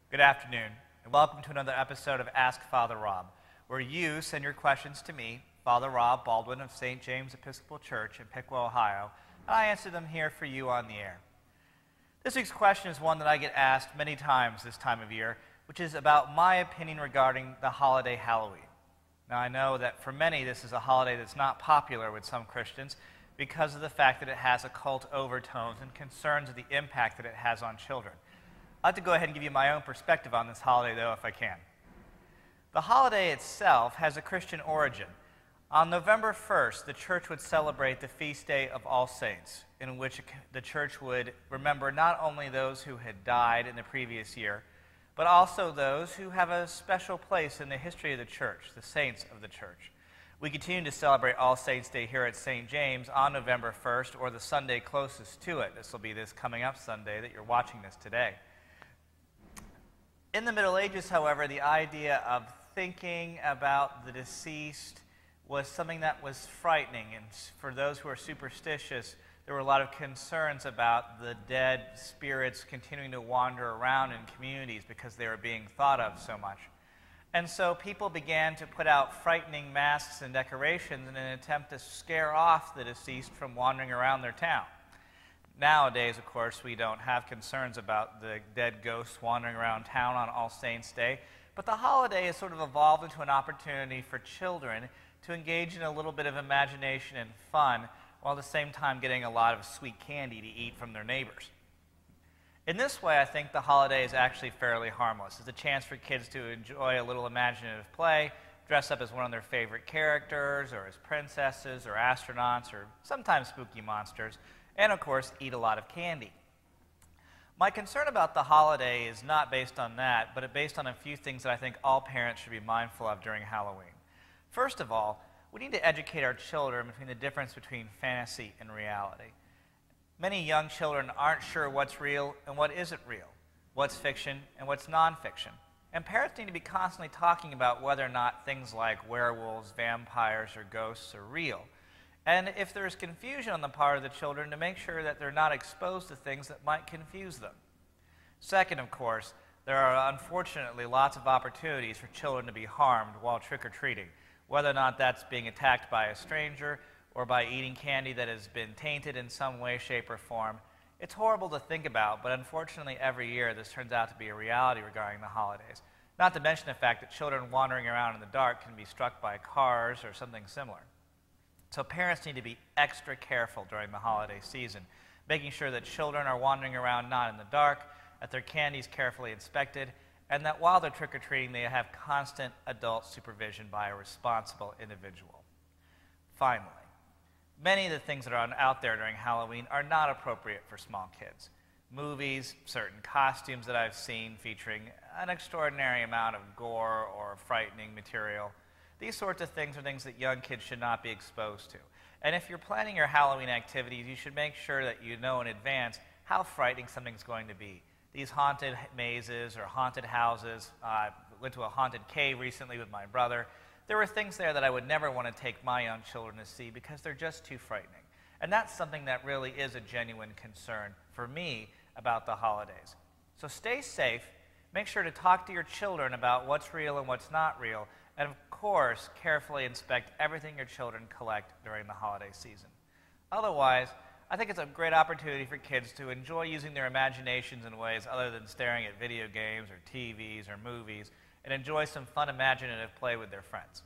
Good afternoon, and welcome to another episode of Ask Father Rob, where you send your questions to me, Father Rob, Baldwin of St. James Episcopal Church in Piqua, Ohio, and I answer them here for you on the air. This week's question is one that I get asked many times this time of year, which is about my opinion regarding the holiday Halloween. Now, I know that for many this is a holiday that's not popular with some Christians because of the fact that it has occult overtones and concerns of the impact that it has on children. I'd like to go ahead and give you my own perspective on this holiday, though, if I can. The holiday itself has a Christian origin. On November 1st, the church would celebrate the feast day of All Saints, in which the church would remember not only those who had died in the previous year, but also those who have a special place in the history of the church, the saints of the church. We continue to celebrate All Saints' Day here at St. James on November 1st, or the Sunday closest to it. This will be this coming up Sunday that you're watching this today. In the Middle Ages, however, the idea of thinking about the deceased was something that was frightening, and for those who are superstitious, there were a lot of concerns about the dead spirits continuing to wander around in communities because they were being thought of so much. And so people began to put out frightening masks and decorations in an attempt to scare off the deceased from wandering around their town. Nowadays, of course, we don't have concerns about the dead ghosts wandering around town on All Saints' Day, but the holiday has sort of evolved into an opportunity for children to engage in a little bit of imagination and fun, while at the same time getting a lot of sweet candy to eat from their neighbors. In this way, I think the holiday is actually fairly harmless. It's a chance for kids to enjoy a little imaginative play, dress up as one of their favorite characters, or as princesses, or astronauts, or sometimes spooky monsters, and of course, eat a lot of candy. My concern about the holiday is not based on that, but it's based on a few things that I think all parents should be mindful of during Halloween. First of all, we need to educate our children between the difference between fantasy and reality. Many young children aren't sure what's real and what isn't real, what's fiction and what's nonfiction. And parents need to be constantly talking about whether or not things like werewolves, vampires, or ghosts are real. And if there's confusion on the part of the children, to make sure that they're not exposed to things that might confuse them. Second, of course, there are unfortunately lots of opportunities for children to be harmed while trick-or-treating, whether or not that's being attacked by a stranger or by eating candy that has been tainted in some way, shape, or form. It's horrible to think about, but unfortunately every year this turns out to be a reality regarding the holidays. Not to mention the fact that children wandering around in the dark can be struck by cars or something similar. So parents need to be extra careful during the holiday season, making sure that children are wandering around not in the dark, that their candy is carefully inspected, and that while they're trick-or-treating, they have constant adult supervision by a responsible individual. Finally, many of the things that are out there during Halloween are not appropriate for small kids. Movies, certain costumes that I've seen featuring an extraordinary amount of gore or frightening material. These sorts of things are things that young kids should not be exposed to. And if you're planning your Halloween activities, you should make sure that you know in advance how frightening something's going to be. These haunted mazes or haunted houses, I went to a haunted cave recently with my brother. There were things there that I would never want to take my young children to see because they're just too frightening. And that's something that really is a genuine concern for me about the holidays. So stay safe. Make sure to talk to your children about what's real and what's not real. And of course, carefully inspect everything your children collect during the holiday season. Otherwise, I think it's a great opportunity for kids to enjoy using their imaginations in ways other than staring at video games or TVs or movies, and enjoy some fun imaginative play with their friends.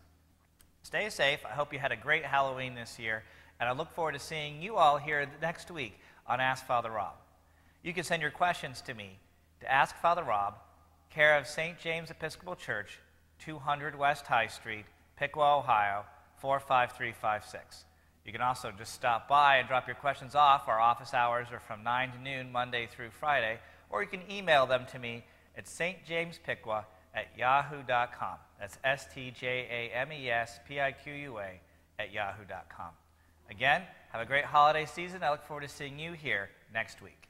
Stay safe. I hope you had a great Halloween this year, and I look forward to seeing you all here next week on Ask Father Rob. You can send your questions to me to Ask Father Rob, care of St. James Episcopal Church, 200 West High Street, Piqua, Ohio, 45356. You can also just stop by and drop your questions off. Our office hours are from 9 to noon, Monday through Friday, or you can email them to me at stjamespiqua at yahoo.com. That's stjamespiqua at yahoo.com. Again, have a great holiday season. I look forward to seeing you here next week.